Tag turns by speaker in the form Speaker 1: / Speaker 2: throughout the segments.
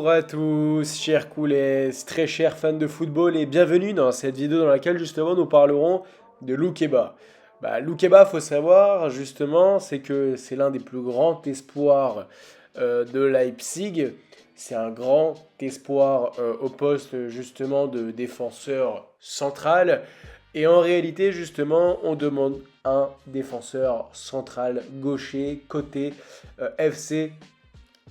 Speaker 1: Bonjour à tous, chers coulés, très chers fans de football et bienvenue dans cette vidéo dans laquelle justement nous parlerons de Loukeba. Loukeba, faut savoir justement, c'est que c'est l'un des plus grands espoirs de Leipzig. C'est un grand espoir au poste justement de défenseur central. Et en réalité justement, on demande un défenseur central gaucher côté FC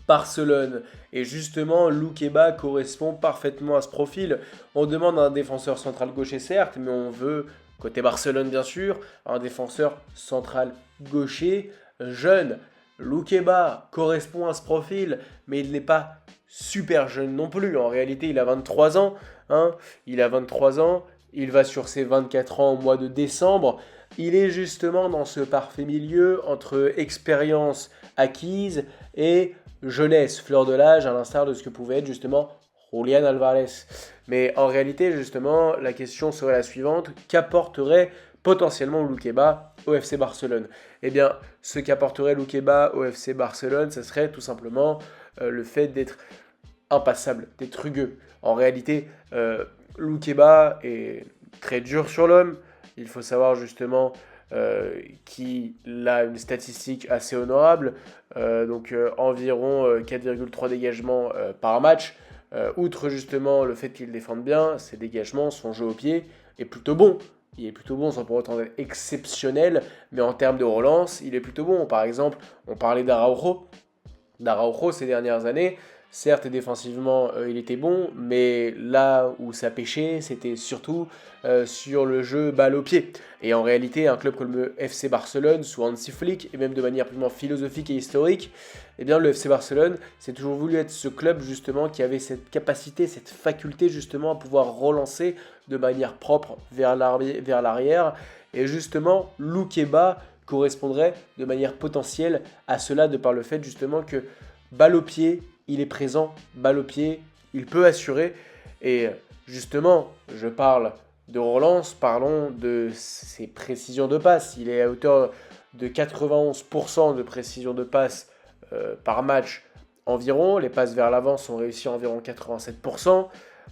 Speaker 1: Barcelone. Et justement, Loukeba correspond parfaitement à ce profil. On demande un défenseur central gaucher, certes, mais on veut, côté Barcelone bien sûr, un défenseur central gaucher jeune. Loukeba correspond à ce profil, mais il n'est pas super jeune non plus. En réalité, il a 23 ans. Hein. Il a 23 ans. Il va sur ses 24 ans au mois de décembre. Il est justement dans ce parfait milieu entre expérience acquise et jeunesse, fleur de l'âge, à l'instar de ce que pouvait être justement Julián Alvarez. Mais en réalité, justement, la question serait la suivante, qu'apporterait potentiellement Loukeba au FC Barcelone? Eh bien, ce qu'apporterait Loukeba au FC Barcelone, ce serait tout simplement le fait d'être impassable, d'être rugueux. En réalité, Loukeba est très dur sur l'homme. Il faut savoir justement qu'il a une statistique assez honorable, environ 4,3 dégagements par match. Outre justement le fait qu'il défende bien, ses dégagements, son jeu au pied est plutôt bon. Il est plutôt bon sans pour autant être exceptionnel, mais en termes de relance, il est plutôt bon. Par exemple, on parlait d'Araujo ces dernières années. Certes, défensivement, il était bon, mais là où ça pêchait, c'était surtout sur le jeu balle au pied. Et en réalité, un club comme le FC Barcelone, sous Hansi Flick, et même de manière plus philosophique et historique, eh bien, le FC Barcelone, c'est toujours voulu être ce club justement qui avait cette capacité, cette faculté justement à pouvoir relancer de manière propre vers l'arrière. Et justement, Loukeba correspondrait de manière potentielle à cela de par le fait justement que balle au pied, il est présent, balle au pied, il peut assurer. Et justement, je parle de relance, parlons de ses précisions de passe. Il est à hauteur de 91% de précision de passe par match environ. Les passes vers l'avant sont réussies à environ 87%.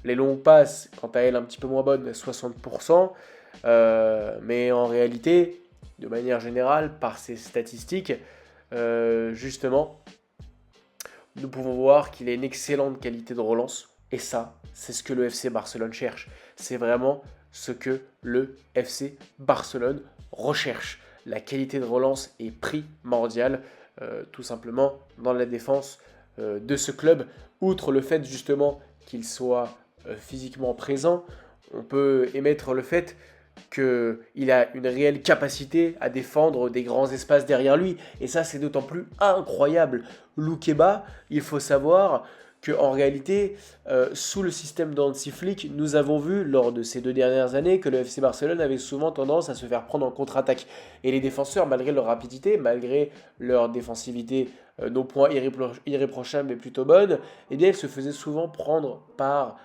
Speaker 1: Les longues passes, quant à elles, un petit peu moins bonnes, 60%. Mais en réalité, de manière générale, par ces statistiques, justement, nous pouvons voir qu'il a une excellente qualité de relance. Et ça, c'est ce que le FC Barcelone cherche. C'est vraiment ce que le FC Barcelone recherche. La qualité de relance est primordiale, tout simplement, dans la défense de ce club. Outre le fait justement qu'il soit physiquement présent, on peut émettre le fait qu'il a une réelle capacité à défendre des grands espaces derrière lui. Et ça, c'est d'autant plus incroyable. Loukeba, il faut savoir qu'en réalité, sous le système d'Hansi Flick, nous avons vu lors de ces 2 dernières années que le FC Barcelone avait souvent tendance à se faire prendre en contre-attaque. Et les défenseurs, malgré leur rapidité, malgré leur défensivité non point irréprochable mais plutôt bonne, eh bien, ils se faisaient souvent prendre par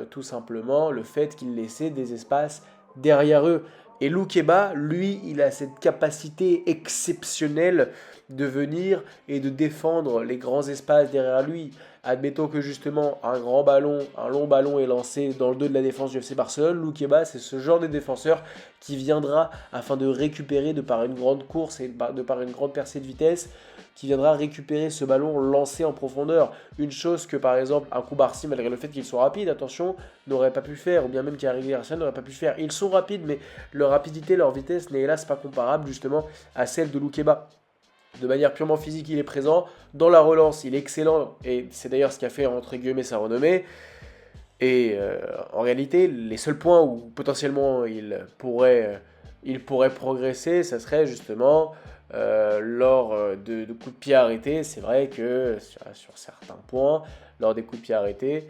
Speaker 1: tout simplement le fait qu'ils laissaient des espaces derrière eux. Et Loukeba, lui, il a cette capacité exceptionnelle de venir et de défendre les grands espaces derrière lui. Admettons que justement un grand ballon, un long ballon est lancé dans le dos de la défense du FC Barcelone. Loukeba, c'est ce genre de défenseur qui viendra afin de récupérer de par une grande course et de par une grande percée de vitesse, qui viendra récupérer ce ballon lancé en profondeur. Une chose que par exemple un Koubarsi, malgré le fait qu'il soit rapide, attention, n'aurait pas pu faire, ou bien même qu'Eric Garcia n'aurait pas pu faire. Ils sont rapides, mais leur rapidité, leur vitesse n'est hélas pas comparable justement à celle de Loukeba. De manière purement physique, il est présent. Dans la relance, il est excellent. Et c'est d'ailleurs ce qui a fait, entre guillemets, sa renommée. Et en réalité, les seuls points où potentiellement il pourrait progresser, ça serait justement lors de coups de pied arrêtés. C'est vrai que sur certains points, lors des coups de pied arrêtés,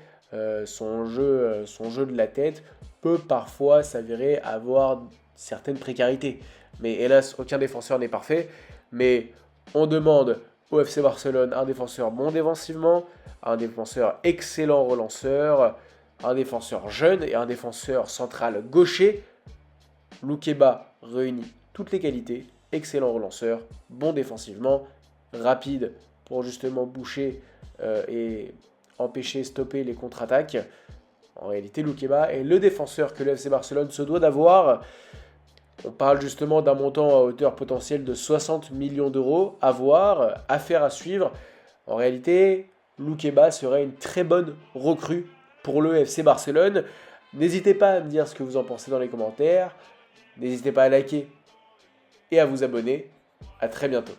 Speaker 1: son jeu de la tête peut parfois s'avérer avoir certaines précarités. Mais hélas, aucun défenseur n'est parfait. Mais on demande au FC Barcelone un défenseur bon défensivement, un défenseur excellent relanceur, un défenseur jeune et un défenseur central gaucher. Loukeba réunit toutes les qualités, excellent relanceur, bon défensivement, rapide pour justement boucher et empêcher, stopper les contre-attaques. En réalité, Loukeba est le défenseur que le FC Barcelone se doit d'avoir. On parle justement d'un montant à hauteur potentielle de 60 millions d'euros à voir, affaire à suivre. En réalité, Loukeba serait une très bonne recrue pour le FC Barcelone. N'hésitez pas à me dire ce que vous en pensez dans les commentaires. N'hésitez pas à liker et à vous abonner. À très bientôt.